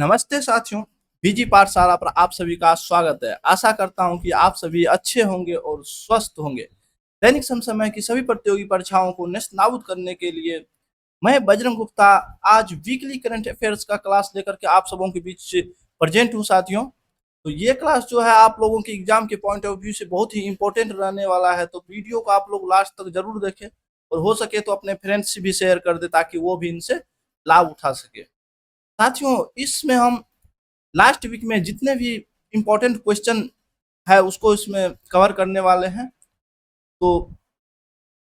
नमस्ते साथियों, बीजी पाठशाला पर आप सभी का स्वागत है। आशा करता हूं कि आप सभी अच्छे होंगे और स्वस्थ होंगे। दैनिक समसामयिक की सभी प्रतियोगी परीक्षाओं को नेस्तनाबूद करने के लिए मैं बजरंग गुप्ता आज वीकली करंट अफेयर्स का क्लास लेकर के आप सबों के बीच प्रेजेंट हूं साथियों। तो ये क्लास जो है आप लोगों के एग्जाम के पॉइंट ऑफ व्यू से बहुत ही इंपॉर्टेंट रहने वाला है, तो वीडियो को आप लोग लास्ट तक जरूर देखें और हो सके तो अपने फ्रेंड्स से भी शेयर कर दे ताकि वो भी इनसे लाभ उठा सके। साथियों, इसमें हम लास्ट वीक में जितने भी इम्पोर्टेंट क्वेश्चन है उसको इसमें कवर करने वाले हैं। तो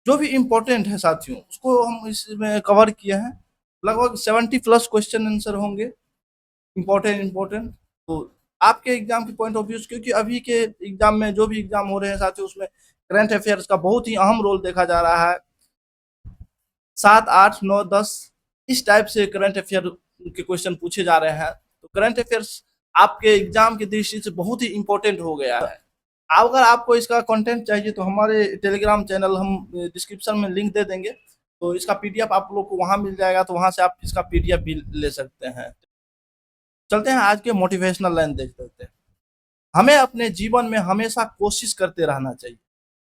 जो भी इम्पोर्टेंट है साथियों उसको हम इसमें कवर किए हैं। लगभग 70 प्लस क्वेश्चन आंसर होंगे इम्पोर्टेंट। तो आपके एग्जाम के पॉइंट ऑफ व्यू, क्योंकि अभी के एग्जाम में जो भी एग्जाम हो रहे हैं साथियों उसमें करंट अफेयर्स का बहुत ही अहम रोल देखा जा रहा है। 7, 8, 9, 10 इस टाइप से करंट अफेयर के क्वेश्चन पूछे जा रहे हैं। तो करंट अफेयर्स आपके एग्जाम की दृष्टि से बहुत ही इंपॉर्टेंट हो गया है। अगर आपको इसका कंटेंट चाहिए तो हमारे टेलीग्राम चैनल हम डिस्क्रिप्शन में लिंक दे देंगे, तो इसका पीडीएफ आप लोग को वहां मिल जाएगा, तो वहां से आप इसका पीडीएफ भी ले सकते हैं। चलते हैं आज के मोटिवेशनल लाइन देख लेते हैं। हमें अपने जीवन में हमेशा कोशिश करते रहना चाहिए।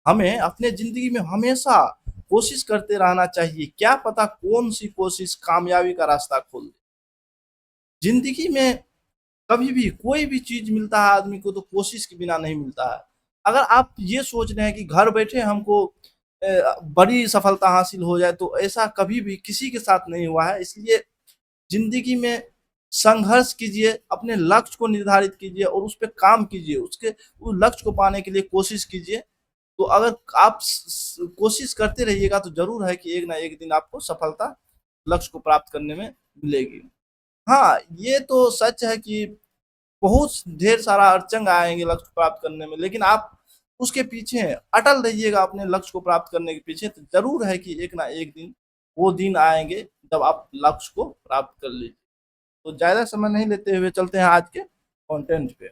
हमें अपने जिंदगी में हमेशा कोशिश करते रहना चाहिए, क्या पता कौन सी कोशिश कामयाबी का रास्ता खोल दे। जिंदगी में कभी भी कोई भी चीज मिलता है आदमी को तो कोशिश के बिना नहीं मिलता है। अगर आप ये सोच रहे हैं कि घर बैठे हमको बड़ी सफलता हासिल हो जाए, तो ऐसा कभी भी किसी के साथ नहीं हुआ है। इसलिए जिंदगी में संघर्ष कीजिए, अपने लक्ष्य को निर्धारित कीजिए और उस पर काम कीजिए, उसके उस लक्ष्य को पाने के लिए कोशिश कीजिए। तो अगर आप कोशिश करते रहिएगा तो जरूर है कि एक ना एक दिन आपको सफलता लक्ष्य को प्राप्त करने में मिलेगी। हाँ, ये तो सच है कि बहुत ढेर सारा अड़चन आएंगे लक्ष्य प्राप्त करने में, लेकिन आप उसके पीछे अटल रहिएगा अपने लक्ष्य को प्राप्त करने के पीछे, तो जरूर है कि एक ना एक दिन वो दिन आएंगे जब आप लक्ष्य को प्राप्त कर लीजिए। तो ज्यादा समय नहीं लेते हुए चलते हैं आज के कंटेंट पे।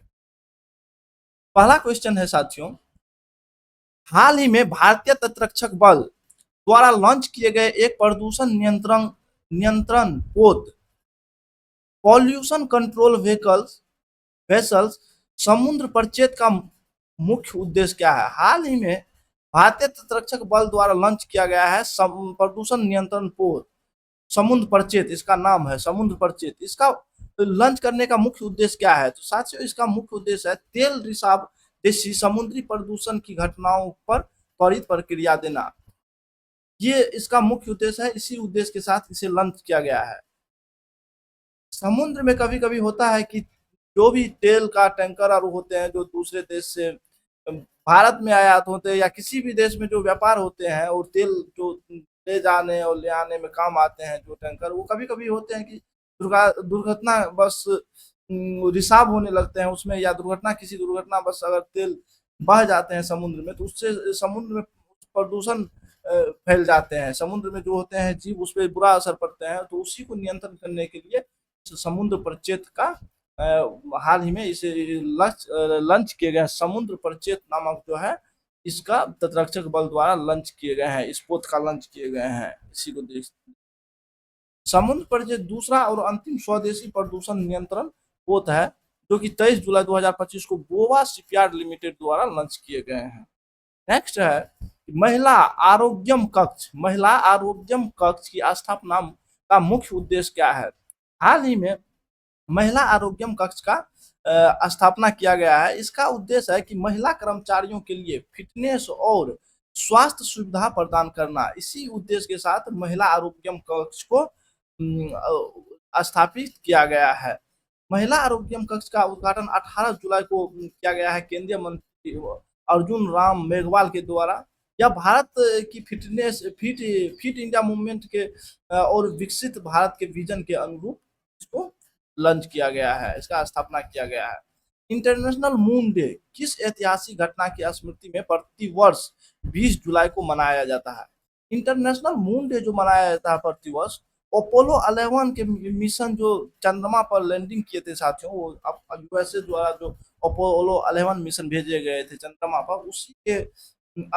पहला क्वेश्चन है साथियों, हाल ही में भारतीय तटरक्षक बल द्वारा लॉन्च किए गए एक प्रदूषण नियंत्रण नियंत्रण पोत पॉल्यूशन कंट्रोल व्हीकल्स वेसल्स समुद्र परिचेत का मुख्य उद्देश्य क्या है। हाल ही में भारतीय तटरक्षक बल द्वारा लॉन्च किया गया है प्रदूषण नियंत्रण पोत समुद्र परिचेत, इसका नाम है समुद्र परिचेत। इसका लॉन्च करने का मुख्य उद्देश्य क्या है, तो साथियों इसका मुख्य उद्देश्य है तेल रिसाव जैसी समुद्री प्रदूषण की घटनाओं पर त्वरित प्रतिक्रिया देना। ये इसका मुख्य उद्देश्य है, इसी उद्देश्य के साथ इसे लॉन्च किया गया है। समुद्र में कभी कभी होता है कि जो भी तेल का टैंकर और होते हैं जो दूसरे देश से भारत में आयात होते हैं, या किसी भी देश में जो व्यापार होते हैं और तेल जो ले जाने और ले आने में काम आते हैं जो टैंकर, वो कभी कभी होते हैं कि दुर्घटना बस रिसाव होने लगते हैं उसमें, या किसी दुर्घटना बस अगर तेल बह जाते हैं समुद्र में तो उससे समुद्र में प्रदूषण फैल जाते हैं। समुद्र में जो होते हैं जीव उस पर बुरा असर पड़ते हैं, तो उसी को नियंत्रण करने के लिए समुद्र परिचेत का हाल ही में इसे लॉन्च किए गए समुद्र परिचेत नामक जो है इसका तटरक्षक बल द्वारा लॉन्च किए गए हैं, इस पोत का लॉन्च किए गए हैं। इसी को देख समुद्र परिचेत दूसरा और अंतिम स्वदेशी प्रदूषण नियंत्रण पोत है जो कि 23 जुलाई 2025 को गोवा शिपयार्ड लिमिटेड द्वारा लॉन्च किए गए हैं। नेक्स्ट है महिला आरोग्यम कक्ष की स्थापना का मुख्य उद्देश्य क्या है। हाल ही में महिला आरोग्यम कक्ष का स्थापना किया गया है। इसका उद्देश्य है कि महिला कर्मचारियों के लिए फिटनेस और स्वास्थ्य सुविधा प्रदान करना। इसी उद्देश्य के साथ महिला आरोग्यम कक्ष को स्थापित किया गया है। महिला आरोग्यम कक्ष का उद्घाटन 18 जुलाई को किया गया है केंद्रीय मंत्री अर्जुन राम मेघवाल के द्वारा। यह भारत की फिट इंडिया मूवमेंट के और विकसित भारत के विजन के अनुरूप इसको लॉन्च किया गया है, इसका स्थापना किया गया है। इंटरनेशनल मून डे किस ऐतिहासिक घटना की स्मृति में प्रति वर्ष 20 जुलाई को मनाया जाता है। इंटरनेशनल मून डे जो मनाया जाता है प्रति वर्ष अपोलो 11 के मिशन जो चंद्रमा पर लैंडिंग किए थे साथियों, वो यूएसए द्वारा जो अपोलो 11 मिशन भेजे गए थे चंद्रमा पर, उसी के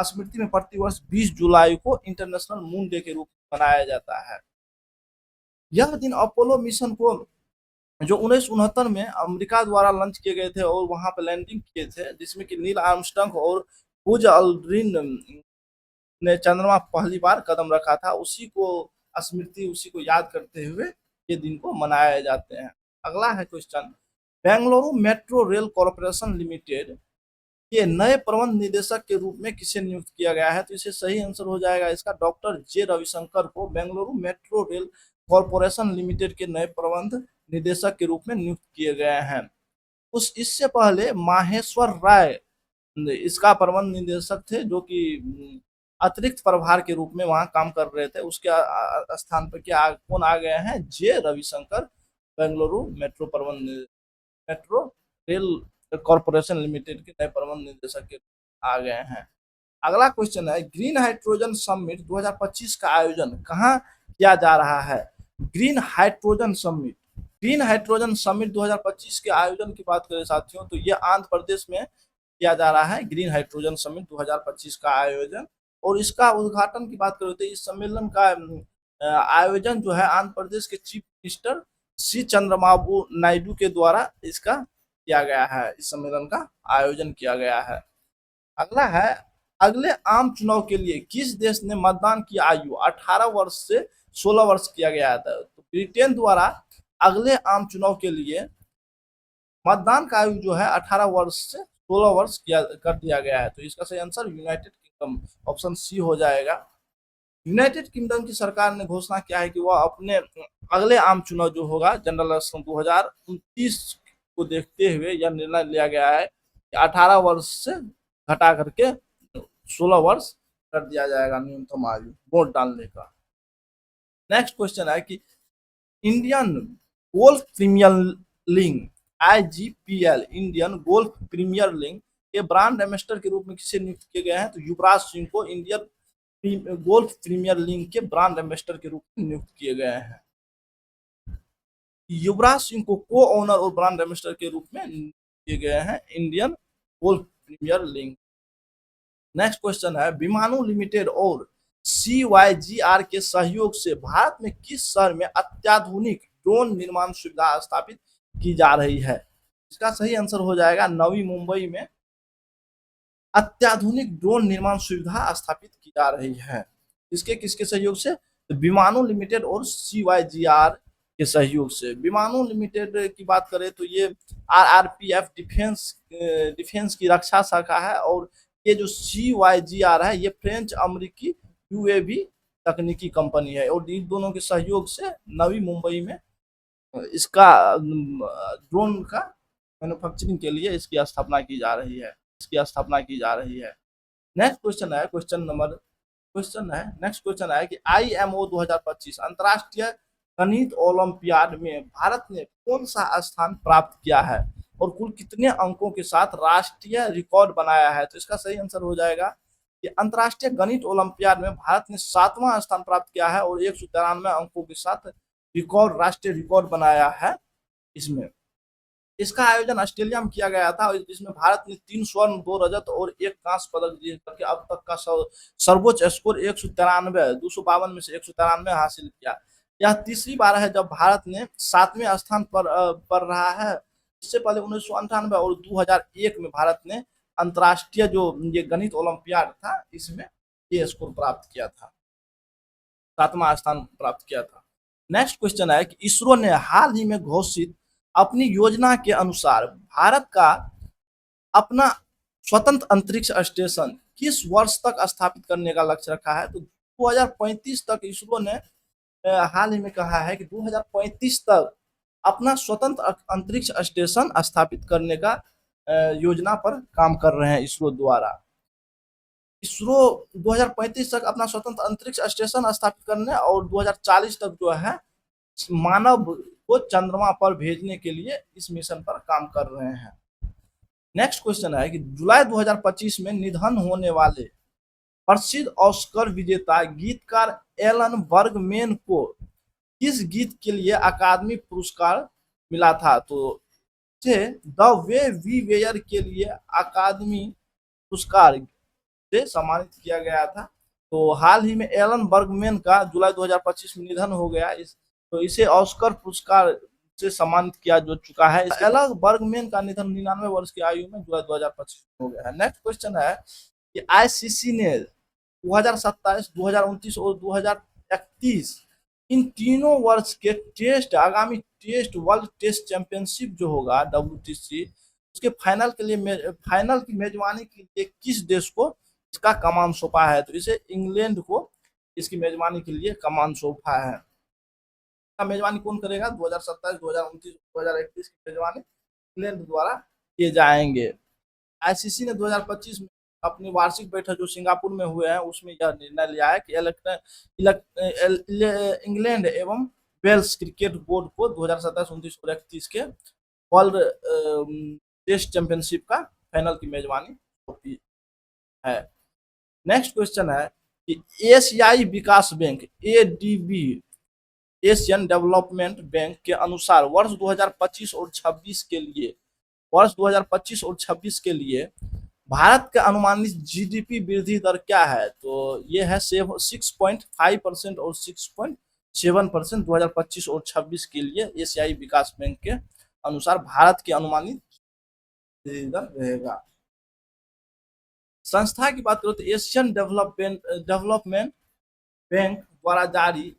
स्मृति में प्रति वर्ष 20 जुलाई को इंटरनेशनल मून डे के रूप में मनाया जाता है। यह दिन अपोलो मिशन को जो 1969 में अमेरिका द्वारा लॉन्च किए गए थे और वहां पे लैंडिंग किए थे, जिसमें कि नील आर्मस्ट्रांग और बुज अल्ड्रिन ने चंद्रमा पहली बार कदम रखा था, उसी को स्मृति, उसी को याद करते हुए ये दिन को मनाए जाते हैं। अगला है question, Bengaluru metro rail corporation limited के नए प्रबंध निदेशक के रूप में किसे नियुक्त किया गया है? तो इसे सही आंसर हो जाएगा इसका डॉक्टर जे रविशंकर को Bengaluru metro rail corporation limited के नए प्रबंध निदेशक के रूप में नियुक्त किए गए हैं। उस इससे पहले माहेश्वर राय इसका प्रबंध निदेशक थे, जो कि अतिरिक्त प्रभार के रूप में वहां काम कर रहे थे। उसके स्थान पर क्या कौन आ गए हैं? J Ravishankar Bengaluru metro rail corporation limited के नए प्रबंध निदेशक के आ गए हैं। अगला क्वेश्चन है, ग्रीन हाइड्रोजन समिट 2025 का आयोजन कहाँ किया जा रहा है? ग्रीन हाइड्रोजन समिट 2025 के आयोजन की बात करें साथियों, तो ये आंध्र प्रदेश में किया जा रहा है ग्रीन हाइड्रोजन समिट 2025 का आयोजन। और इसका उद्घाटन की बात करें तो इस सम्मेलन का आयोजन जो है आंध्र प्रदेश के चीफ मिनिस्टर सी चंद्रबाबू नायडू के द्वारा इसका किया गया है, इस सम्मेलन का आयोजन किया गया है। अगला है, अगले आम चुनाव के लिए किस देश ने मतदान की आयु 18 वर्ष से 16 वर्ष किया गया था? तो ब्रिटेन द्वारा अगले आम चुनाव के लिए मतदान का आयु जो है 18 वर्ष से 16 वर्ष किया कर दिया गया है। तो इसका सही answer United Kingdom, option C हो जाएगा। यूनाइटेड किंगडम की सरकार ने घोषणा किया है कि वह अपने अगले आम चुनाव जो होगा जनरल इलेक्शन 2029 को देखते हुए यह निर्णय लिया गया है कि 18 वर्ष से घटा करके 16 वर्ष कर दिया जाएगा न्यूनतम आयु वोट डालने का। नेक्स्ट क्वेश्चन है कि Indian golf premier league IGPL Indian golf premier league के ब्रांड एम्बेसडर के रूप में किसे नियुक्त किए गए हैं? तो युवराज सिंह को इंडियन गोल्फ प्रीमियर लीग के ब्रांड एम्बेसडर के रूप में नियुक्त किए गए हैं। युवराज सिंह को को ओनर और ब्रांड एम्बेसडर के रूप में किए गए हैं Indian golf premier league. Next question है, विमानों लिमिटेड और CYGR के सहयोग से भारत में किस शहर में अत्याधुनिक ड्रोन निर्माण सुविधा स्थापित की जा रही है? इसका सही आंसर हो जाएगा नवी मुंबई में अत्याधुनिक ड्रोन निर्माण सुविधा स्थापित की जा रही है। इसके किसके सहयोग से? तो विमानों लिमिटेड और CYGR के सहयोग से। विमानों लिमिटेड की बात करें तो ये RRPF डिफेंस की रक्षा शाखा है, और ये जो CYGR है ये फ्रेंच अमेरिकी UAV तकनीकी कंपनी है, और इन दोनों के सहयोग से नवी मुंबई में इसका ड्रोन का मैन्युफैक्चरिंग के लिए इसकी स्थापना की जा रही है। नेक्स्ट क्वेश्चन है नेक्स्ट क्वेश्चन है कि IMO 2025 अंतर्राष्ट्रीय गणित ओलंपियाड में भारत ने कौन सा स्थान प्राप्त किया है और कुल कितने अंकों के साथ राष्ट्रीय रिकॉर्ड बनाया है? तो इसका सही आंसर हो जाएगा कि अंतर्राष्ट्रीय गणित ओलंपियाड में भारत ने 7वां स्थान प्राप्त किया है और 193 अंकों के साथ राष्ट्रीय रिकॉर्ड बनाया है। इसमें इसका आयोजन ऑस्ट्रेलिया में किया गया था, और इसमें भारत ने 3 स्वर्ण 2 रजत और 1 कांस्य पदक जीत करके अब तक का सर्वोच्च स्कोर 252 में से 193 हासिल किया। यह तीसरी बार है जब भारत ने 7वें स्थान पर रहा है। इससे पहले 1998 और 2001 में भारत ने अंतर्राष्ट्रीय जो ये गणित ओलंपियाड था इसमें ये स्कोर प्राप्त किया था, 7वां स्थान प्राप्त किया था। नेक्स्ट क्वेश्चन है कि इसरो ने हाल ही में घोषित अपनी योजना के अनुसार भारत का अपना स्वतंत्र अंतरिक्ष स्टेशन किस वर्ष तक स्थापित करने का लक्ष्य रखा है? तो 2035 तक इसरो ने हाल ही में कहा है कि 2035 तक अपना स्वतंत्र अंतरिक्ष स्टेशन स्थापित करने का योजना पर काम कर रहे हैं इसरो द्वारा। इसरो 2035 तक अपना स्वतंत्र अंतरिक्ष स्टेशन स्थापित करने और 2040 तक जो है मानव को चंद्रमा पर भेजने के लिए इस मिशन पर काम कर रहे हैं। नेक्स्ट क्वेश्चन है कि जुलाई 2025 में निधन होने वाले प्रसिद्ध ऑस्कर विजेता गीतकार एलन बर्गमैन को किस गीत के लिए अकादमी पुरस्कार मिला था? तो द वे वी वेयर के लिए अकादमी पुरस्कार से सम्मानित किया गया था। तो हाल ही में एलन बर्गमैन का जुलाई 2025 में निधन हो गया, तो इसे ऑस्कर पुरस्कार से सम्मानित किया जो चुका है। एला बर्गमैन का निधन 99 वर्ष की आयु में जुलाई 2025 में हो गया है। नेक्स्ट क्वेश्चन है कि आईसीसी ने 2027, 2029 और 2031 इन तीनों वर्ष के टेस्ट, आगामी टेस्ट वर्ल्ड टेस्ट चैंपियनशिप जो होगा WTC, उसके फाइनल के लिए, फाइनल की मेजबानी के लिए किस देश को इसका कमान सौंपा है? तो इसे इंग्लैंड को इसकी मेजबानी के लिए कमान सौंपा है। मेजबानी कौन करेगा? 2027, 2029, 2031 की मेजबानी इंग्लैंड द्वारा किए जाएंगे। आईसीसी ने 2025 में अपनी वार्षिक बैठक जो सिंगापुर में हुए हैं उसमें यह निर्णय लिया है कि इंग्लैंड एवं वेल्स क्रिकेट बोर्ड को 2027, 29 और 31 के वर्ल्ड टेस्ट चैंपियनशिप का फाइनल की मेजबानी होती है। नेक्स्ट क्वेश्चन है कि एशियाई विकास bank ADB, Asian development bank के अनुसार वर्ष 2025 और 26 के लिए, वर्ष 2025 और 26 के लिए भारत का अनुमानित GDP वृद्धि दर क्या है? तो ये है 6.5% और 6.7% 2025 और 26 के लिए एशियाई विकास बैंक के अनुसार भारत की अनुमानित वृद्धि दर रहेगा। संस्था की बात करो तो एशियन डेवलपमेंट बैंक द्वारा जारी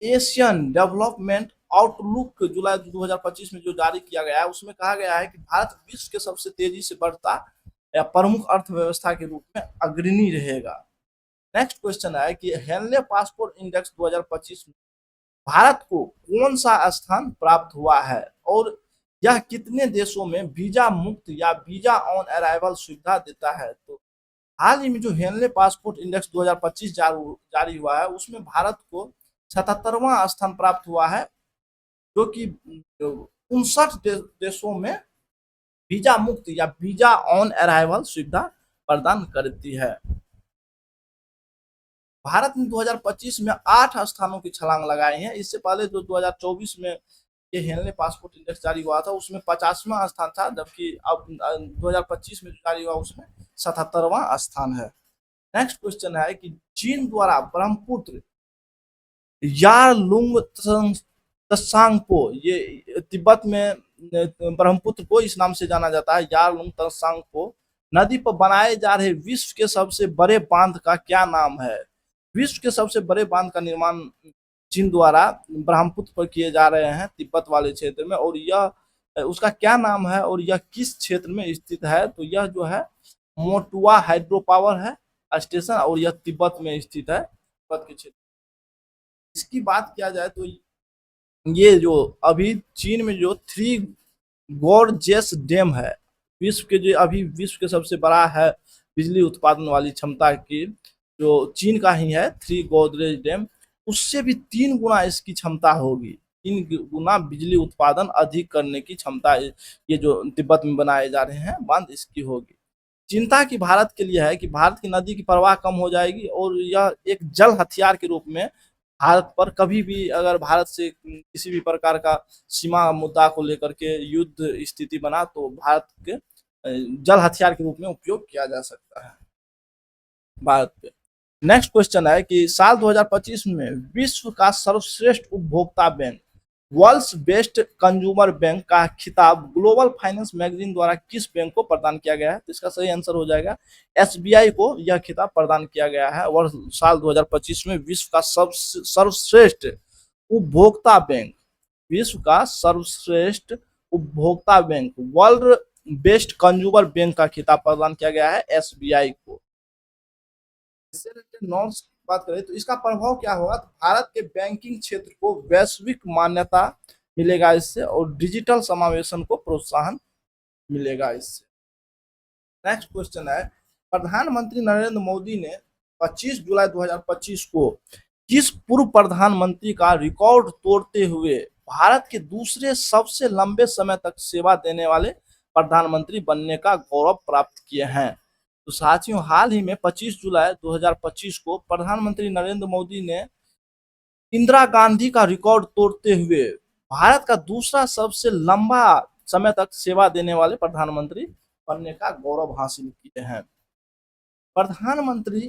एशियन डेवलपमेंट आउटलुक जुलाई 2025 में जो जारी किया गया है उसमें कहा गया है कि भारत विश्व के सबसे तेजी से बढ़ता या प्रमुख अर्थव्यवस्था के रूप में अग्रणी रहेगा। नेक्स्ट क्वेश्चन है कि हेनले पासपोर्ट इंडेक्स 2025 में भारत को कौन सा स्थान प्राप्त हुआ है और यह कितने देशों में वीजा मुक्त या वीजा ऑन अराइवल सुविधा देता है? तो हाल ही में जो हेनले पासपोर्ट इंडेक्स 2025 जारी हुआ है उसमें भारत को 77वां स्थान प्राप्त हुआ है, जो कि 59 देशों में वीजा मुक्त या वीजा ऑन अराइवल सुविधा प्रदान करती है। भारत ने 2025 में 8 स्थानों की छलांग लगाई है। इससे पहले जो 2024 में ये हेनले पासपोर्ट इंडेक्स जारी हुआ था उसमें 50वां स्थान था, जबकि अब 2025 में जारी हुआ उसमें 77वां स्थान है। नेक्स्ट क्वेश्चन है कि चीन द्वारा ब्रह्मपुत्र यारलुंग त्सांगपो, ये तिब्बत में ब्रह्मपुत्र को इस नाम से जाना जाता है, यारलुंग त्सांगपो नदी पर बनाए जा रहे विश्व के सबसे बड़े बांध का क्या नाम है? विश्व के सबसे बड़े बांध का निर्माण चीन द्वारा ब्रह्मपुत्र पर किए जा रहे हैं तिब्बत वाले क्षेत्र में, और यह उसका क्या नाम है और यह किस क्षेत्र में स्थित है? तो यह जो है मोटुआ हाइड्रो पावर है स्टेशन, और यह तिब्बत में स्थित है, तिब्बत के क्षेत्र। इसकी बात किया जाए तो ये जो अभी चीन में जो 3 गॉर्जेस डैम है, विश्व के जो अभी विश्व के सबसे बड़ा है बिजली उत्पादन वाली क्षमता की, जो चीन का ही है 3 गोदरेज डैम, उससे भी 3 गुना इसकी क्षमता होगी, 3 गुना बिजली उत्पादन अधिक करने की क्षमता ये जो तिब्बत में बनाए जा रहे हैं बांध इसकी होगी। चिंता की भारत के लिए है कि भारत की नदी की प्रवाह कम हो जाएगी और यह एक जल हथियार के रूप में भारत पर कभी भी अगर भारत से किसी भी प्रकार का सीमा मुद्दा को लेकर के युद्ध स्थिति बना तो भारत के जल हथियार के रूप में उपयोग किया जा सकता है भारत पे। नेक्स्ट क्वेश्चन है कि साल 2025 में विश्व का सर्वश्रेष्ठ उपभोक्ता bank, world's best consumer bank का खिताब ग्लोबल फाइनेंस मैगजीन द्वारा किस बैंक को प्रदान किया गया है? तो इसका सही आंसर हो जाएगा SBI को यह खिताब प्रदान किया गया है। वर्ष साल 2025 में विश्व का सर्वश्रेष्ठ उपभोक्ता बैंक, विश्व का सर्वश्रेष्ठ उपभोक्ता bank world best consumer bank का खिताब प्रदान किया गया है SBI को। नॉर्म्स की बात करें तो इसका प्रभाव क्या होगा? तो भारत के बैंकिंग क्षेत्र को वैश्विक मान्यता मिलेगा इससे, और डिजिटल समावेशन को प्रोत्साहन मिलेगा इससे। नेक्स्ट क्वेश्चन है प्रधानमंत्री नरेंद्र मोदी ने 25 जुलाई 2025 को किस पूर्व प्रधानमंत्री का रिकॉर्ड तोड़ते हुए भारत के दूसरे सबसे लंबे समय तक सेवा देने वाले प्रधानमंत्री बनने का गौरव प्राप्त किए हैं? तो साथियों, हाल ही में 25 जुलाई 2025 को प्रधानमंत्री नरेंद्र मोदी ने इंदिरा गांधी का रिकॉर्ड तोड़ते हुए भारत का दूसरा सबसे लंबा समय तक सेवा देने वाले प्रधानमंत्री बनने का गौरव हासिल किए हैं। प्रधानमंत्री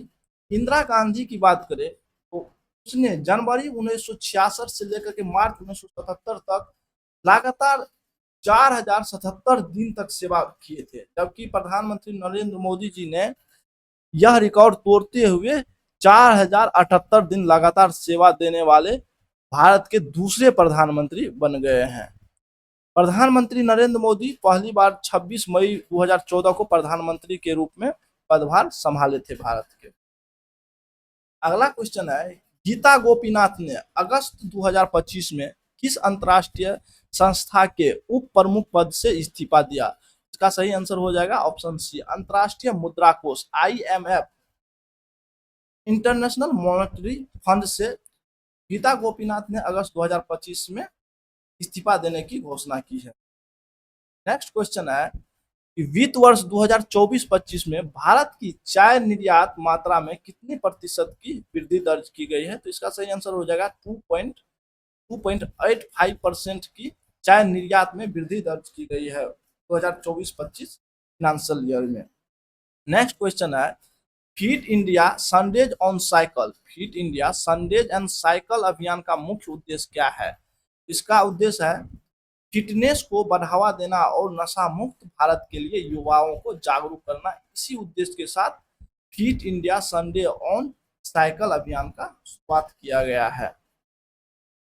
इंदिरा गांधी की बात करें तो उसने जनवरी 1966 से लेकर के मार्च 1977 तक लगातार 4077 दिन तक सेवा किए थे, जबकि प्रधानमंत्री नरेंद्र मोदी जी ने यह रिकॉर्ड तोड़ते हुए 4078 दिन लगातार सेवा देने वाले भारत के दूसरे प्रधानमंत्री बन गए हैं। प्रधानमंत्री नरेंद्र मोदी पहली बार 26 मई 2014 को प्रधानमंत्री के रूप में पदभार संभाले थे भारत के। अगला क्वेश्चन है, गीता गोपीनाथ ने अगस्त 2025 में किस अंतरराष्ट्रीय संस्था के उप प्रमुख पद से इस्तीफा दिया? इसका सही आंसर हो जाएगा ऑप्शन सी, अंतरराष्ट्रीय मुद्रा कोष IMF, इंटरनेशनल मॉनेटरी फंड से गीता गोपीनाथ ने अगस्त 2025 में इस्तीफा देने की घोषणा की है। नेक्स्ट क्वेश्चन है कि वित्त वर्ष 2024-25 में भारत की चाय निर्यात मात्रा में कितनी प्रतिशत की वृद्धि दर्ज की गई है? तो इसका सही आंसर हो जाएगा 2.85% की चाय निर्यात में वृद्धि दर्ज की गई है 2024-25 फाइनेंशियल ईयर में। नेक्स्ट क्वेश्चन है, fit India Sundays on cycle, fit India Sundays and cycle अभियान का मुख्य उद्देश्य क्या है? इसका उद्देश्य है फिटनेस को बढ़ावा देना और नशा मुक्त भारत के लिए युवाओं को जागरूक करना। इसी उद्देश्य के साथ fit India Sunday on cycle अभियान का शुरुआत किया गया है।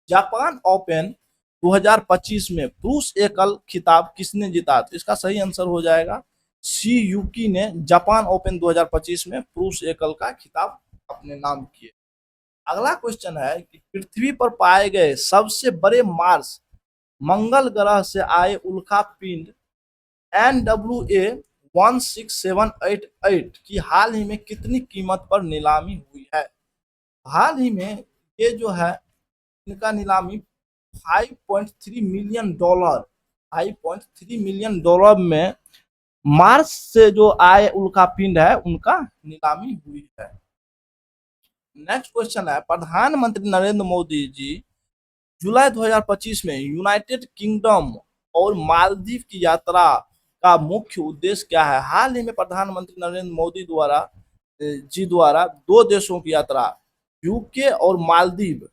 जापान ओपन 2025 में पुरुष एकल खिताब किसने जीता? तो इसका सही आंसर हो जाएगा सी यूकी ने जापान ओपन 2025 में पुरुष एकल का खिताब अपने नाम किए। अगला क्वेश्चन है कि पृथ्वी पर पाए गए सबसे बड़े मार्स मंगल ग्रह से आए उल्का पिंड NWA 16788 की हाल ही में कितनी कीमत पर नीलामी हुई है? हाल ही में ये जो है इनका नीलामी $5.3 मिलियन 5.3 मिलियन डॉलर में मार्स से जो आए उल्का पिंड है उनका नीलामी हुई है। नेक्स्ट क्वेश्चन है, प्रधानमंत्री नरेंद्र मोदी जी जुलाई 2025 में यूनाइटेड किंगडम और मालदीव की यात्रा का मुख्य उद्देश्य क्या है? हाल ही में प्रधानमंत्री नरेंद्र मोदी द्वारा दो देशों की यात्रा यूके और मालदीव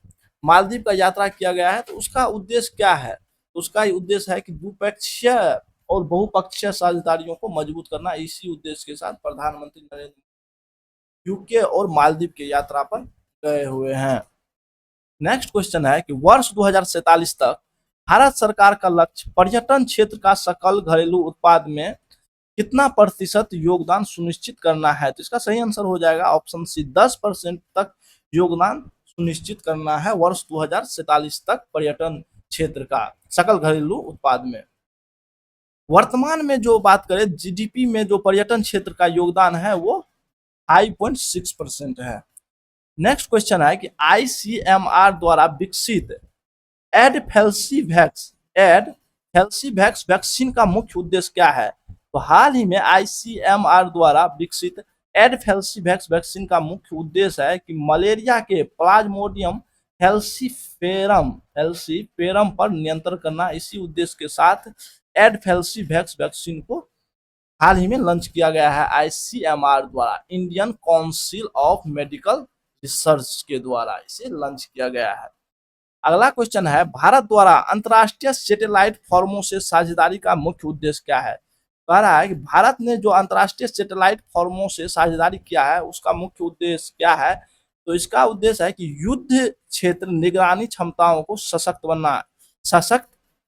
का यात्रा किया गया है। तो उसका उद्देश्य क्या है? तो उसका उद्देश्य है कि द्विपक्षीय और बहुपक्षीय साझेदारियों को मजबूत करना। इसी उद्देश्य के साथ प्रधानमंत्री नरेंद्र यूके और मालदीव की यात्रा पर गए हुए हैं। नेक्स्ट क्वेश्चन है कि वर्ष 2047 तक भारत सरकार का लक्ष्य पर्यटन क्षेत्र का सकल घरेलू उत्पाद में कितना प्रतिशत योगदान सुनिश्चित करना है? तो इसका सही आंसर हो जाएगा ऑप्शन सी, 10% तक योगदान सुनिश्चित करना है वर्ष 2047 तक पर्यटन क्षेत्र का सकल घरेलू उत्पाद में। वर्तमान में जो बात करें GDP में जो पर्यटन क्षेत्र का योगदान है वो 5.6% है। नेक्स्ट क्वेश्चन है कि ICMR द्वारा विकसित एडफेल्सीवैक्स वैक्सीन का मुख्य उद्देश्य क्या है? तो हाल ही में ICMR द्वारा विकसित एडफेल्सीवैक्स वैक्सीन का मुख्य उद्देश्य है कि मलेरिया के प्लाज्मोडियम हेल्सीपेरम पर नियंत्रण करना। इसी उद्देश्य के साथ एडफेल्सीवैक्स वैक्सीन को हाल ही में लॉन्च किया गया है ICMR द्वारा, Indian council of medical research के द्वारा इसे लॉन्च किया गया है। अगला क्वेश्चन है, भारत द्वारा अंतरराष्ट्रीय सैटेलाइट फर्मों से साझेदारी का मुख्य उद्देश्य क्या है? कह रहा है कि भारत ने जो अंतरराष्ट्रीय सैटेलाइट फर्मों से साझेदारी किया है उसका मुख्य उद्देश्य क्या है? तो इसका उद्देश्य है कि युद्ध क्षेत्र निगरानी क्षमताओं को सशक्त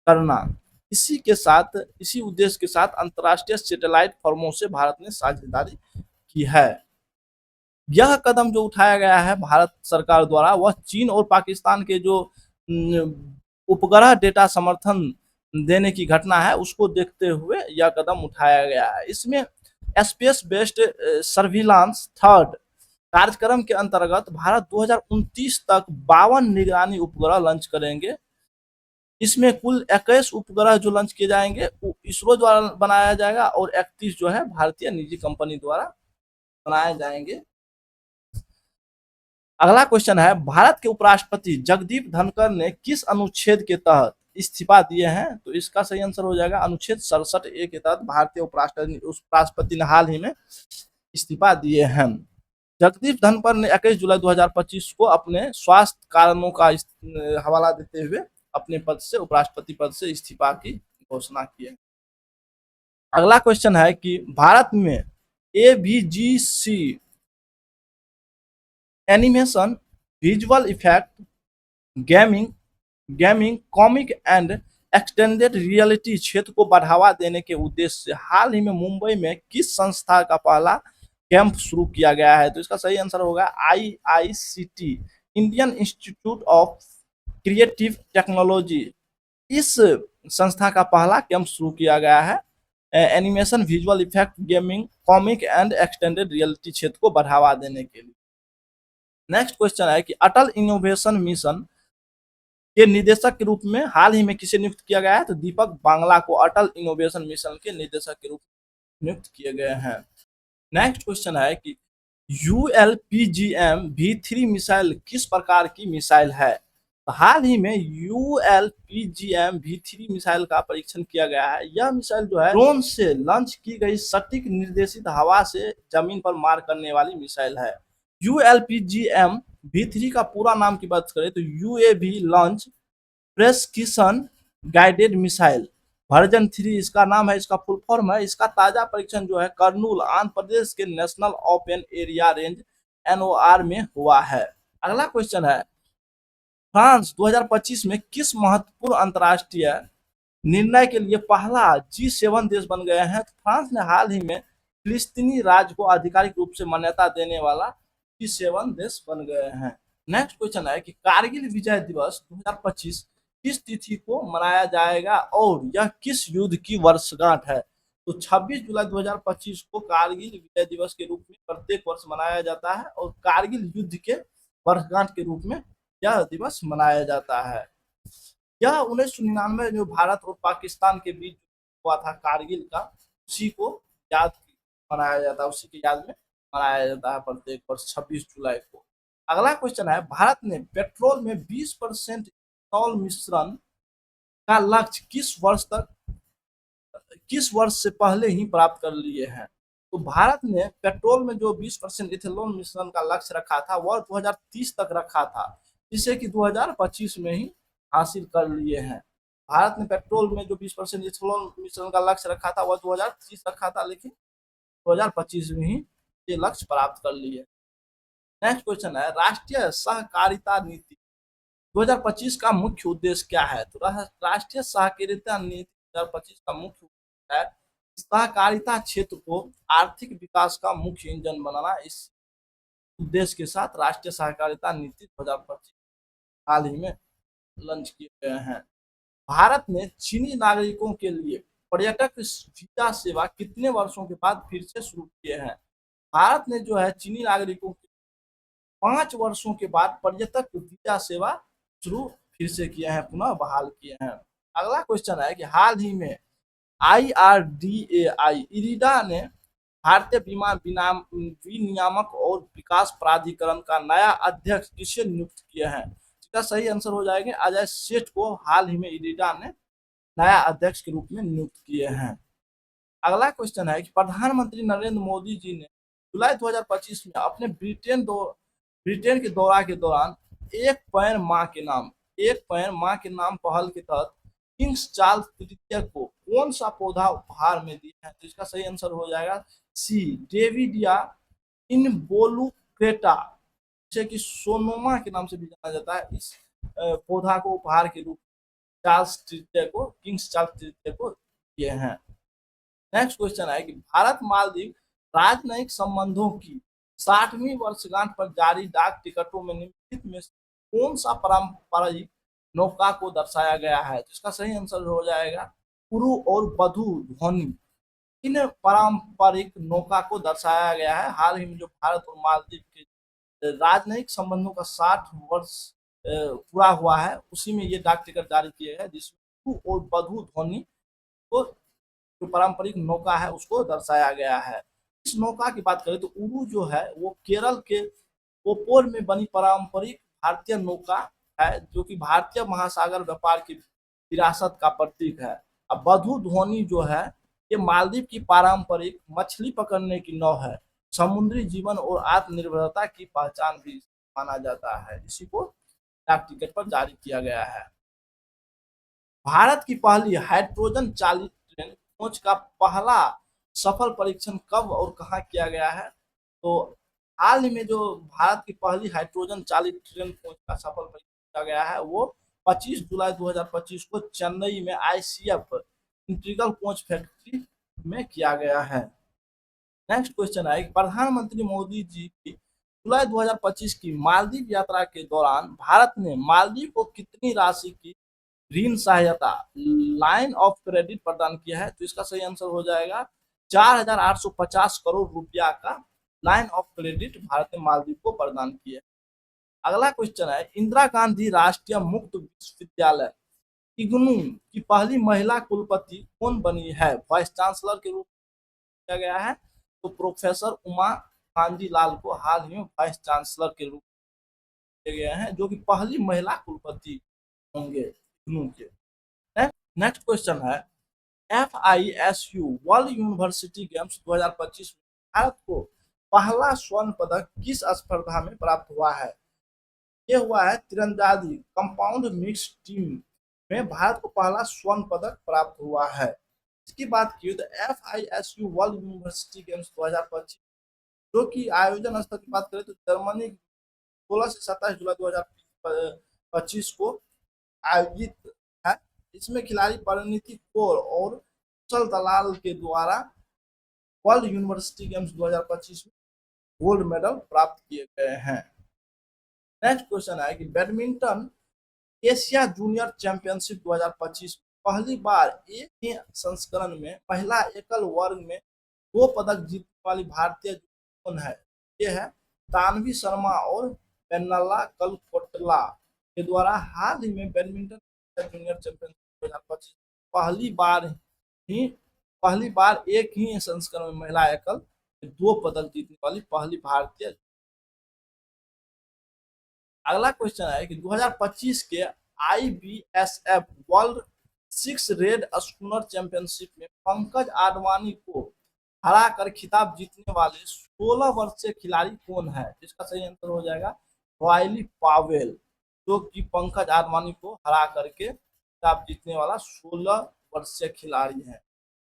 करना। इसी उद्देश्य के साथ अंतरराष्ट्रीय सैटेलाइट फर्मों से भारत ने साझेदारी की है। यह कदम जो उठाया गया है भारत सरकार द्वारा वह चीन और पाकिस्तान के जो उपग्रह डेटा समर्थन देने की घटना है उसको देखते हुए यह कदम उठाया गया है। इसमें स्पेस बेस्ड सर्विलांस थर्ड कार्यक्रम के अंतर्गत भारत 2029 तक 52 निगरानी उपग्रह लॉन्च करेंगे। इसमें कुल 21 उपग्रह जो लॉन्च किए जाएंगे इसरो द्वारा बनाया जाएगा और 31 जो है भारतीय निजी कंपनी द्वारा बनाए जाएंगे। अगला क्वेश्चन है, भारत के उपराष्ट्रपति जगदीप धनखड़ ने किस अनुच्छेद के तहत इस्तीफा दिए हैं? तो इसका सही आंसर हो जाएगा अनुच्छेद 67A के तहत भारतीय उपराष्ट्रपति ने हाल ही में इस्तीफा दिए हैं। जगदीप धनखड़ ने 21 जुलाई 2025 को अपने स्वास्थ्य कारणों का हवाला देते हुए अपने पद से, उपराष्ट्रपति पद से इस्तीफा की घोषणा की है। अगला क्वेश्चन है कि भारत में AVGC animation, visual effect, gaming gaming, comic and extended reality क्षेत्र को बढ़ावा देने के उद्देश्य से हाल ही में मुंबई में किस संस्था का पहला कैंप शुरू किया गया है? तो इसका सही आंसर होगा IICT, Indian institute of creative technology. इस संस्था का पहला कैंप शुरू किया गया है animation, visual effect, gaming, comic and extended reality क्षेत्र को बढ़ावा देने के लिए। नेक्स्ट क्वेश्चन है कि अटल इनोवेशन मिशन के निदेशक के रूप में हाल ही में किसे नियुक्त किया गया है? तो दीपक बांग्ला को अटल इनोवेशन मिशन के निदेशक के रूप में नियुक्त किए गए हैं। नेक्स्ट क्वेश्चन है कि ULPGM V3 मिसाइल किस प्रकार की मिसाइल है? तो हाल ही में ULPGM V3 मिसाइल का परीक्षण किया गया है। यह मिसाइल जो है ड्रोन से लॉन्च की गई सटीक निर्देशित हवा से जमीन पर मार करने वाली मिसाइल है। ULPGM V3 का पूरा नाम की बात करें तो UAV launch precision guided missile version 3 इसका नाम है, इसका फुल फॉर्म है। इसका ताजा परीक्षण जो है कर्नूल, आंध्र प्रदेश के national open area range NOR में हुआ है। अगला क्वेश्चन है फ्रांस 2025 में किस महत्वपूर्ण अंतर्राष्ट्रीय निर्णय के लिए पहला G7 देश बन गए हैं? तो फ्रांस ने हाल ही में फिलिस्तीनी राज्य को आधिकारिक रूप से मान्यता देने वाला G7 देश बन गए हैं। नेक्स्ट क्वेश्चन है कि कारगिल विजय दिवस 2025 किस तिथि को मनाया जाएगा और यह किस युद्ध की वर्षगांठ है? तो 26 जुलाई 2025 को कारगिल विजय दिवस के रूप में प्रत्येक वर्ष मनाया जाता है और कारगिल युद्ध के वर्षगांठ के रूप में यह दिवस मनाया जाता है। यह 1999 जो भारत और पाकिस्तान के बीच हुआ था कारगिल का, उसी को याद मनाया जाता है, उसी की याद में मनाया जाता है प्रत्येक वर्ष 26 जुलाई को। अगला क्वेश्चन है भारत ने पेट्रोल में 20% इथेनॉल मिश्रण का लक्ष्य किस वर्ष से पहले ही प्राप्त कर लिए हैं? तो भारत ने पेट्रोल में जो 20% इथेनॉल मिश्रण का लक्ष्य रखा था वह 2030 तक रखा था, जिसे कि 2025 में ही हासिल कर लिए हैं। भारत ने पेट्रोल में जो 20% इथेनॉल मिश्रण का लक्ष्य रखा था वह 2030 रखा था, लेकिन 2025 में ही ये लक्ष्य प्राप्त कर लिए। नेक्स्ट क्वेश्चन है राष्ट्रीय सहकारिता नीति 2025 का मुख्य उद्देश्य क्या है? तो राष्ट्रीय सहकारिता नीति 2025 का मुख्य उद्देश्य है सहकारिता क्षेत्र को आर्थिक विकास का मुख्य इंजन बनाना। इस उद्देश्य के साथ राष्ट्रीय सहकारिता नीति 2025 हाल ही में लॉन्च किए गए हैं। भारत ने चीनी नागरिकों के लिए पर्यटक वीजा सेवा कितने वर्षों के बाद फिर से शुरू किए हैं? भारत ने जो है चीनी नागरिकों के 5 वर्षों के बाद पर्यटक वीजा सेवा शुरू फिर से किए हैं, पुनः बहाल किए हैं। अगला क्वेश्चन है कि हाल ही में IRDAI इरिडा ने भारतीय बीमा विनियामक और विकास प्राधिकरण का नया अध्यक्ष किसे नियुक्त किए हैं? इसका सही आंसर हो जाएगा अजय सेठ को हाल ही में इरिडा ने नया अध्यक्ष के रूप में नियुक्त किए हैं। अगला क्वेश्चन है कि प्रधानमंत्री नरेंद्र मोदी जी ने जुलाई 2025 में अपने ब्रिटेन के दौरा के दौरान एक पैर मां के नाम पहल के तहत किंग्स चार्ल्स तृतीय को कौन सा पौधा उपहार में दिया है? तो इसका सही आंसर हो जाएगा सी डेविडिया इनवोलुक्रेटा, जिसे कि सोनोमा के नाम से भी जाना जाता है। इस पौधा को उपहार के रूप किंग्स चार्ल्स तृतीय को दिए हैं। नेक्स्ट क्वेश्चन है कि भारत मालदीव राजनयिक संबंधों की 60वीं वर्षगांठ पर जारी डाक टिकटों में निम्नलिखित में कौन सा पारंपरिक नौका को दर्शाया गया है? तो इसका सही आंसर हो जाएगा पुरु और बधु ध्वनि। इन पारंपरिक नौका को दर्शाया गया है। हाल ही में जो भारत और मालदीव के राजनयिक संबंधों का 60 वर्ष पूरा हुआ है, उसी में ये डाक टिकट जारी किए गए जिसमें पुरु और बधु ध्वनि को जो पारंपरिक नौका है उसको दर्शाया गया है। इस नौका की बात करें तो उरु जो है वो केरल के कोप्पोर में बनी पारंपरिक भारतीय नौका है, जो कि भारतीय महासागर व्यापार की विरासत का प्रतीक है। अब बधु ध्वनि जो है ये मालदीव की पारंपरिक मछली पकड़ने की नाव है। समुद्री जीवन और आत्मनिर्भरता की पहचान भी माना जाता है। इसी को डाक टिकट पर जारी किया गया है। भारत की पहली हाइड्रोजन चालित ट्रेन खोज का पहला सफल परीक्षण कब और कहां किया गया है? तो हाल ही में जो भारत की पहली हाइड्रोजन चालित ट्रेन खोज का सफल परीक्षण किया गया है वो 25 जुलाई 2025 को चेन्नई में आईसीएफ इंटीग्रल कोच फैक्ट्री में किया गया है। नेक्स्ट क्वेश्चन है, प्रधानमंत्री मोदी जी की जुलाई 2025 की मालदीव यात्रा के दौरान भारत ने मालदीव को कितनी राशि की ऋण सहायता लाइन ऑफ क्रेडिट प्रदान किया है? तो इसका सही आंसर हो जाएगा 4,850 करोड़ रुपया का लाइन ऑफ क्रेडिट भारत ने मालदीव को प्रदान किया। अगला क्वेश्चन है, इंदिरा गांधी राष्ट्रीय मुक्त विश्वविद्यालय इग्नू की पहली महिला कुलपति कौन बनी है? वाइस चांसलर के रूप में किया गया है, तो प्रोफेसर उमा कांजी लाल को हाल ही में वाइस चांसलर के रूप में किए गए हैं, जो कि पहली महिला कुलपति होंगे इग्नू के। नेक्स्ट क्वेश्चन है, FISU वर्ल्ड यूनिवर्सिटी गेम्स 2025 में भारत को पहला स्वर्ण पदक किस स्पर्धा में प्राप्त हुआ है? ये हुआ है तीरंदाजी कंपाउंड मिक्स टीम में भारत को पहला स्वर्ण पदक प्राप्त हुआ है। इसकी बात की तो FISU वर्ल्ड यूनिवर्सिटी गेम्स 2025 जो कि आयोजन स्थल की बात करें तो जर्मनी 16 से 27 जुलाई 2025 को आयोजित है। इसमें खिलाड़ी परिणीति कौर और कुशल दलाल के द्वारा वर्ल्ड यूनिवर्सिटी गेम्स 2025 में गोल्ड मेडल प्राप्त किए गए हैं। नेक्स्ट क्वेश्चन है कि बैडमिंटन एशिया जूनियर चैंपियनशिप 2025 पहली बार एक ही संस्करण में महिला एकल वर्ग में 2 पदक जीतने वाली भारतीय कौन है? ये है तानवी शर्मा और पेन्नला कलकोटला के द्वारा हाल ही में बैडमिंटन जूनियर चैंपियनशिप 2025 पहली बार एक ही संस्करण में महिला एकल 2 पदक जीतने वाली पहली भारतीय। अगला क्वेश्चन है कि 2025 के IBSF world 6 red schooner championship में पंकज आडवाणी को हराकर खिताब जीतने वाले 16 वर्षीय खिलाड़ी कौन है? इसका सही आंसर हो जाएगा रॉयली पावेल, जो कि पंकज आडवाणी को हरा करके खिताब जीतने वाला 16 वर्षीय खिलाड़ी है।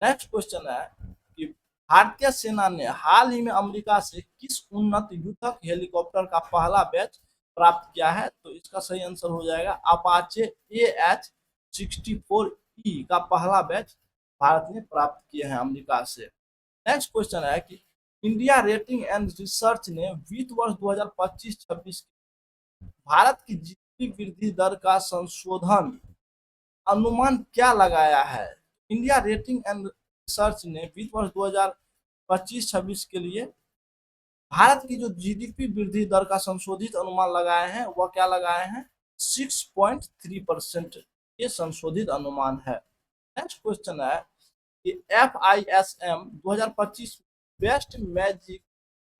नेक्स्ट क्वेश्चन है कि भारतीय सेना ने हाल ही में अमेरिका से किस उन्नत युद्धक हेलीकॉप्टर का पहला बैच प्राप्त किया है? तो इसका सही आंसर हो जाएगा अपाचे AH-64E का पहला बैच भारत ने प्राप्त किया है अमेरिका से। नेक्स्ट क्वेश्चन है कि इंडिया रेटिंग एंड रिसर्च ने वित्त वर्ष 2025-26 भारत की जीडीपी वृद्धि दर का संशोधन अनुमान क्या लगाया है? इंडिया रेटिंग एंड रिसर्च ने वित्त वर्ष 2025-26 के लिए भारत की जो जीडीपी वृद्धि दर का संशोधित अनुमान लगाए हैं वह क्या लगाए हैं? 6.3% ये संशोधित अनुमान है। नेक्स्ट क्वेश्चन है कि FISM 2025 बेस्ट मैजिक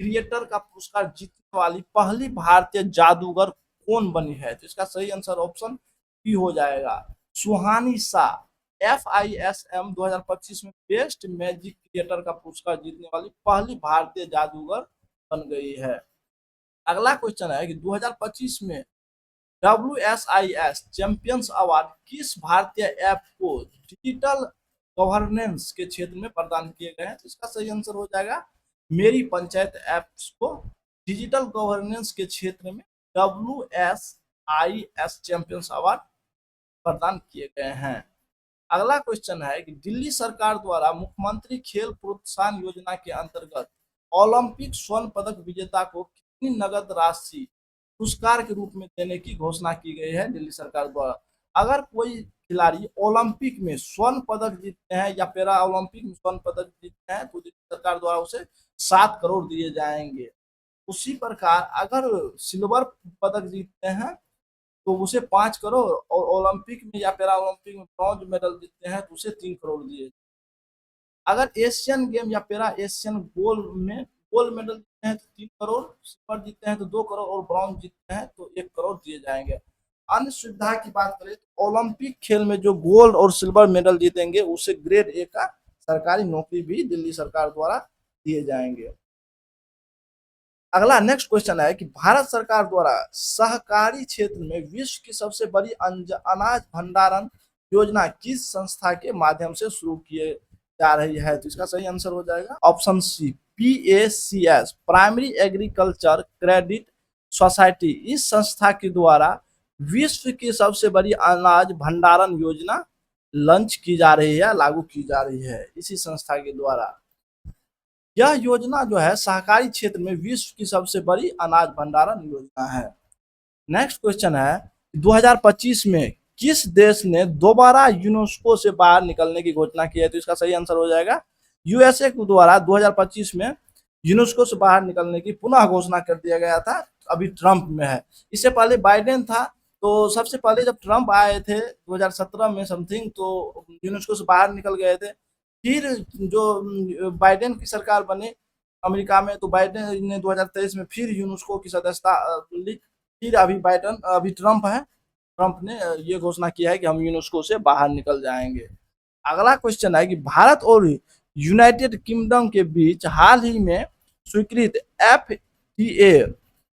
क्रिएटर का पुरस्कार जीतने वाली पहली भारतीय जादूगर कौन बनी है? तो इसका सही आंसर ऑप्शन बी हो जाएगा सुहानी शाह। FISM 2025 में बेस्ट मैजिक क्रिएटर का पुरस्कार जीतने वाली पहली भारतीय जादूगर बन गई है। अगला क्वेश्चन है कि 2025 में WSIS चैंपियंस अवार्ड किस भारतीय ऐप को डिजिटल गवर्नेंस के क्षेत्र में प्रदान किए गए हैं? तो इसका सही आंसर हो जाएगा मेरी पंचायत ऐप्स को डिजिटल गवर्नेंस के क्षेत्र में WSIS चैंपियंस अवार्ड प्रदान किए गए हैं। अगला क्वेश्चन है कि दिल्ली सरकार द्वारा मुख्यमंत्री खेल प्रोत्साहन योजना के अंतर्गत ओलंपिक स्वर्ण पदक विजेता को कितनी नगद राशि पुरस्कार के रूप में देने की घोषणा की गई है दिल्ली सरकार द्वारा? अगर कोई खिलाड़ी ओलंपिक में स्वर्ण पदक जीतते हैं या पैरा ओलंपिक में स्वर्ण पदक जीतते हैं तो दिल्ली सरकार द्वारा उसे 7 करोड़ दिए जाएंगे। उसी प्रकार अगर सिल्वर पदक जीतते हैं तो उसे 5 करोड़ और ओलंपिक में या पैरा ओलंपिक में ब्रॉन्ज मेडल जीतते हैं तो उसे 3 करोड़ दिए। अगर एशियन गेम या पैरा एशियन गोल्ड मेडल जीतते हैं तो 3 करोड़, सिल्वर जीतते हैं तो 2 करोड़ और ब्रॉन्ज जीतते हैं तो 1 करोड़ दिए जाएंगे। अन्य सुविधा की बात करें तो ओलंपिक खेल में जो गोल्ड और सिल्वर मेडल जीतेंगे उसे ग्रेड A का सरकारी नौकरी भी दिल्ली सरकार द्वारा दिए जाएंगे। अगला नेक्स्ट क्वेश्चन है कि भारत सरकार द्वारा सहकारी क्षेत्र में विश्व की सबसे बड़ी अनाज भंडारण योजना किस संस्था के माध्यम से शुरू किए जा रही है? तो इसका सही आंसर हो जाएगा option C, PACS, primary agriculture credit society. इस संस्था के द्वारा विश्व की सबसे बड़ी अनाज भंडारण योजना लॉन्च की जा रही है, लागू की जा रही है इसी संस्था के द्वारा। यह योजना जो है सहकारी क्षेत्र में विश्व की सबसे बड़ी अनाज भंडारण योजना है। नेक्स्ट क्वेश्चन है 2025 में किस देश ने दोबारा यूनेस्को से बाहर निकलने की घोषणा की है? तो इसका सही आंसर हो जाएगा USA के द्वारा 2025 में यूनेस्को से बाहर निकलने की पुनः घोषणा कर दिया गया था, अभी ट्रंप में है। इससे पहले बाइडेन था, तो सबसे पहले जब ट्रंप आए थे 2017 में समथिंग, तो यूनेस्को से बाहर निकल गए थे। फिर जो बाइडेन की सरकार बनी अमेरिका में, तो बाइडेन ने 2023 में फिर यूनेस्को की सदस्यता ली। फिर अभी ट्रंप है, ट्रंप ने ये घोषणा किया है कि हम यूनेस्को से बाहर निकल जाएंगे। अगला क्वेश्चन है कि भारत और यूनाइटेड किंगडम के बीच हाल ही में स्वीकृत FTA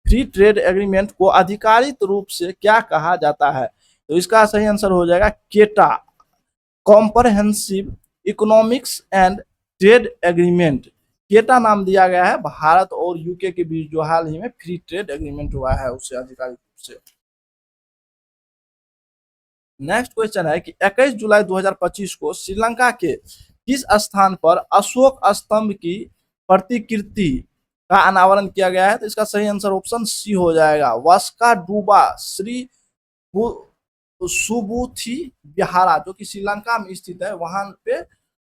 फ्री ट्रेड एग्रीमेंट को आधिकारिक रूप से क्या कहा जाता है? तो इसका सही आंसर हो जाएगा केटा, comprehensive economics and trade agreement. केटा नाम दिया गया है भारत और यूके के बीच जो हाल ही में फ्री ट्रेड एग्रीमेंट हुआ है उससे आधिकारिक रूप से। नेक्स्ट क्वेश्चन है कि 21 जुलाई 2025 को श्रीलंका के किस स्थान पर अशोक स्तंभ की प्रतिकृति का अनावरण किया गया है? तो इसका सही आंसर ऑप्शन सी हो जाएगा वास्का डूबा श्री सुबुथी विहारा, जो कि श्रीलंका में स्थित है। वहां पे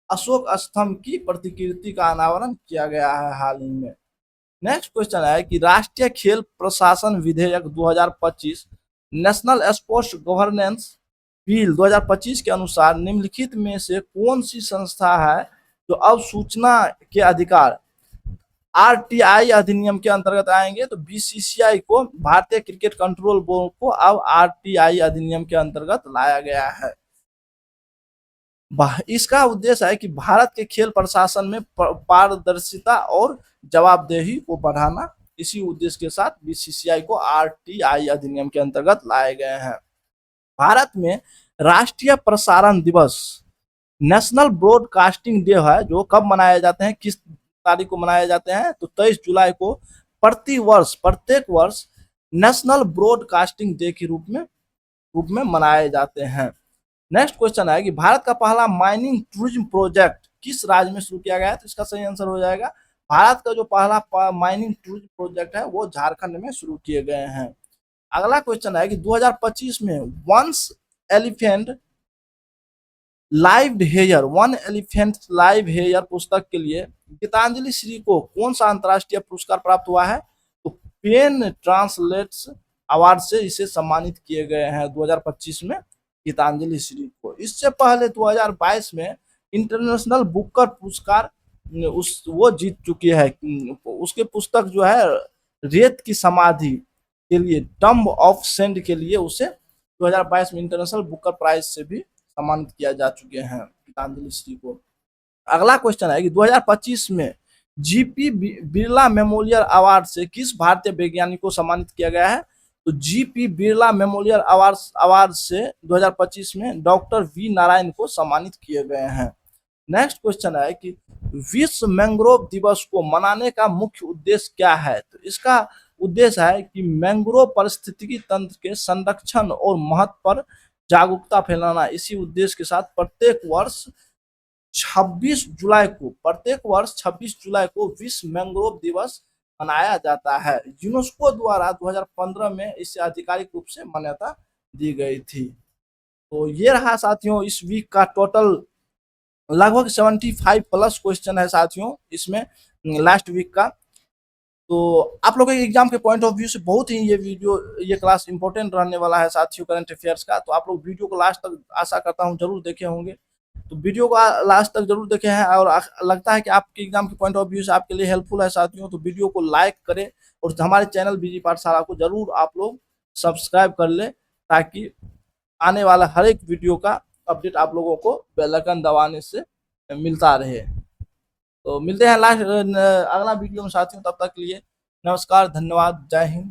अशोक स्तंभ की प्रतिकृति का अनावरण किया गया है हाल ही में। नेक्स्ट क्वेश्चन है कि राष्ट्रीय खेल प्रशासन विधेयक 2025 नेशनल स्पोर्ट्स गवर्नेंस बिल 2025 के अनुसार निम्नलिखित में से कौन सी संस्था है जो अब सूचना के अधिकार RTI अधिनियम के अंतर्गत आएंगे? तो BCCI को, भारतीय क्रिकेट कंट्रोल बोर्ड को अब RTI अधिनियम के अंतर्गत लाया गया है। इसका उद्देश्य है कि भारत के खेल प्रशासन में पारदर्शिता और जवाबदेही को बढ़ाना। इसी उद्देश्य के साथ BCCI को RTI अधिनियम के अंतर्गत लाए गए हैं। भारत में राष्ट्रीय प्रसारण दिवस नेशनल ब्रॉडकास्टिंग डे है, जो कब मनाए जाते हैं, किस तारीख को मनाए जाते हैं? तो 23 जुलाई को प्रत्येक वर्ष नेशनल ब्रॉडकास्टिंग डे के रूप में मनाए जाते हैं। नेक्स्ट क्वेश्चन है कि भारत का पहला माइनिंग टूरिज्म प्रोजेक्ट किस राज्य में शुरू किया गया है? तो इसका सही आंसर हो जाएगा भारत का जो पहला माइनिंग टूरिज्म प्रोजेक्ट है वो झारखंड में शुरू किए गए हैं। अगला क्वेश्चन है कि 2025 में वन एलिफेंट लाइव हेयर पुस्तक के लिए गीतांजलि श्री को कौन सा अंतर्राष्ट्रीय पुरस्कार प्राप्त हुआ है? तो पेन ट्रांसलेट्स अवार्ड से इसे सम्मानित किए गए हैं 2025 में गीतांजलि श्री को। इससे पहले 2022 में इंटरनेशनल बुकर पुरस्कार वो जीत चुकी है। उसके पुस्तक जो है रेत की समाधि के लिए, टम्ब ऑफ सेंड के लिए उसे 2022 में इंटरनेशनल बुकर प्राइज से भी सम्मानित किया जा चुके हैं गीतांजलि श्री को। अगला क्वेश्चन है कि 2025 में GP बिरला मेमोरियल अवार्ड से किस भारतीय वैज्ञानिक को सम्मानित किया गया है? तो GP बिरला मेमोरियल अवार्ड से 2025 में डॉक्टर V नारायण को सम्मानित किए गए हैं। नेक्स्ट क्वेश्चन है कि विश्व मैंग्रोव दिवस को मनाने का मुख्य उद्देश्य क्या है? तो इसका उद्देश्य है कि मैंग्रोव पारिस्थितिकी तंत्र के संरक्षण और महत्व पर जागरूकता फैलाना। इसी उद्देश्य के साथ प्रत्येक वर्ष 26 जुलाई को विश्व मैंग्रोव दिवस मनाया जाता है। यूनेस्को द्वारा 2015 में इसे आधिकारिक रूप से मान्यता दी गई थी। तो ये रहा साथियों इस वीक का टोटल लगभग 75 प्लस क्वेश्चन है साथियों इसमें लास्ट वीक का। तो आप लोगों के एग्जाम के पॉइंट ऑफ व्यू से बहुत ही ये क्लास इंपॉर्टेंट रहने वाला है साथियों करंट अफेयर्स का। तो आप लोग वीडियो को लास्ट तक आशा करता हूँ जरूर देखे होंगे। तो वीडियो को लास्ट तक जरूर देखे हैं और लगता है कि आपके एग्जाम के पॉइंट ऑफ व्यू से आपके लिए हेल्पफुल है साथियों। तो वीडियो को लाइक करें और हमारे चैनल बीजी पाठशाला को जरूर आप लोग सब्सक्राइब कर ले, ताकि आने वाला हर एक वीडियो का अपडेट आप लोगों को बेल आइकन दबाने से मिलता रहे। तो मिलते हैं अगला वीडियो में साथियों, तब तक के लिए नमस्कार, धन्यवाद, जय हिंद।